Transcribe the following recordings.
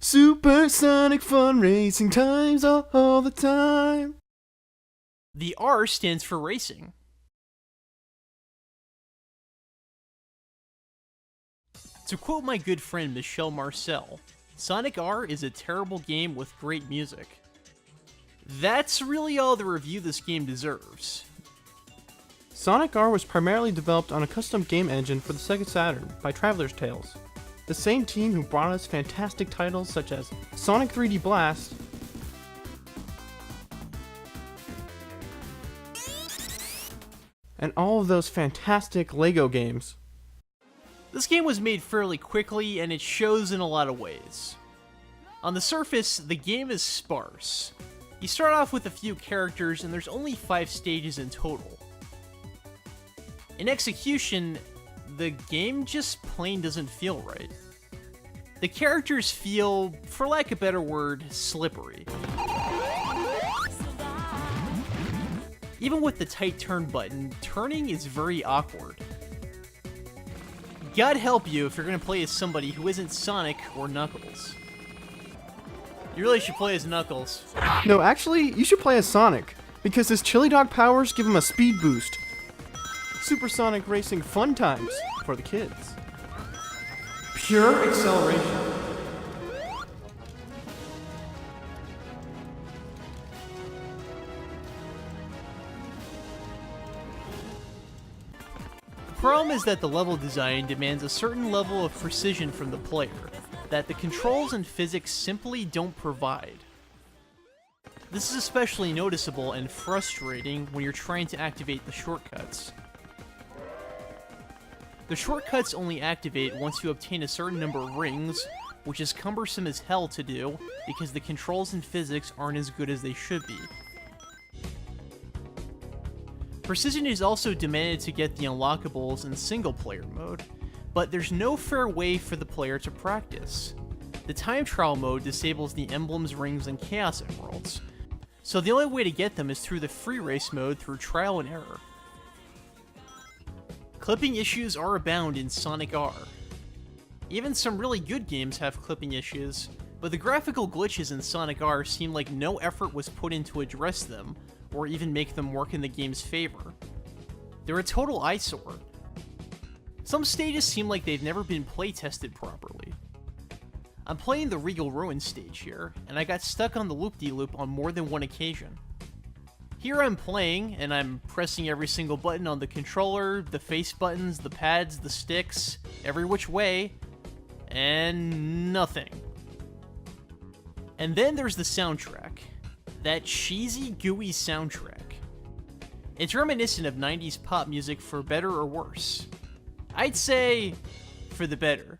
Supersonic fun racing times all the time. The R stands for racing. To quote my good friend Michelle Marcel, Sonic R is a terrible game with great music. That's really all the review this game deserves. Sonic R was primarily developed on a custom game engine for the Sega Saturn by Traveler's Tales, the same team who brought us fantastic titles such as Sonic 3D Blast, and all of those fantastic LEGO games. This game was made fairly quickly, and it shows in a lot of ways. On the surface, the game is sparse. You start off with a few characters, and there's only 5 stages in total. In execution, the game just plain doesn't feel right. The characters feel, for lack of a better word, slippery. Even with the tight turn button, turning is very awkward. God help you if you're going to play as somebody who isn't Sonic or Knuckles. You really should play as Knuckles. No, actually, you should play as Sonic, because his chili dog powers give him a speed boost. Supersonic racing fun times for the kids. Pure acceleration. The problem is that the level design demands a certain level of precision from the player that the controls and physics simply don't provide. This is especially noticeable and frustrating when you're trying to activate the shortcuts. The shortcuts only activate once you obtain a certain number of rings, which is cumbersome as hell to do because the controls and physics aren't as good as they should be. Precision is also demanded to get the unlockables in single-player mode, but there's no fair way for the player to practice. The time trial mode disables the emblems, rings, and chaos emeralds, so the only way to get them is through the free race mode through trial and error. Clipping issues are abound in Sonic R. Even some really good games have clipping issues, but the graphical glitches in Sonic R seem like no effort was put in to address them, or even make them work in the game's favor. They're a total eyesore. Some stages seem like they've never been playtested properly. I'm playing the Regal Ruin stage here, and I got stuck on the loop-de-loop on more than one occasion. Here I'm playing, and I'm pressing every single button on the controller, the face buttons, the pads, the sticks, every which way, and nothing. And then there's the soundtrack. That cheesy, gooey soundtrack. It's reminiscent of 90s pop music for better or worse. I'd say, for the better.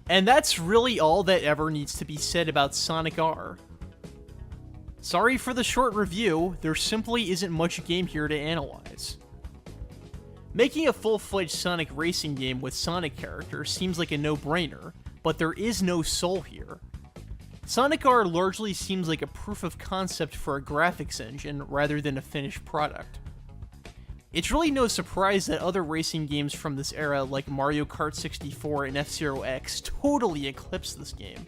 And that's really all that ever needs to be said about Sonic R. Sorry for the short review, there simply isn't much game here to analyze. Making a full-fledged Sonic racing game with Sonic characters seems like a no-brainer, but there is no soul here. Sonic R largely seems like a proof of concept for a graphics engine rather than a finished product. It's really no surprise that other racing games from this era like Mario Kart 64 and F-Zero X totally eclipse this game.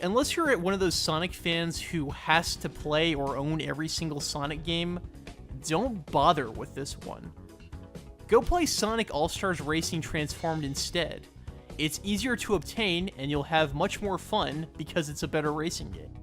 Unless you're one of those Sonic fans who has to play or own every single Sonic game, don't bother with this one. Go play Sonic All-Stars Racing Transformed instead. It's easier to obtain and you'll have much more fun because it's a better racing game.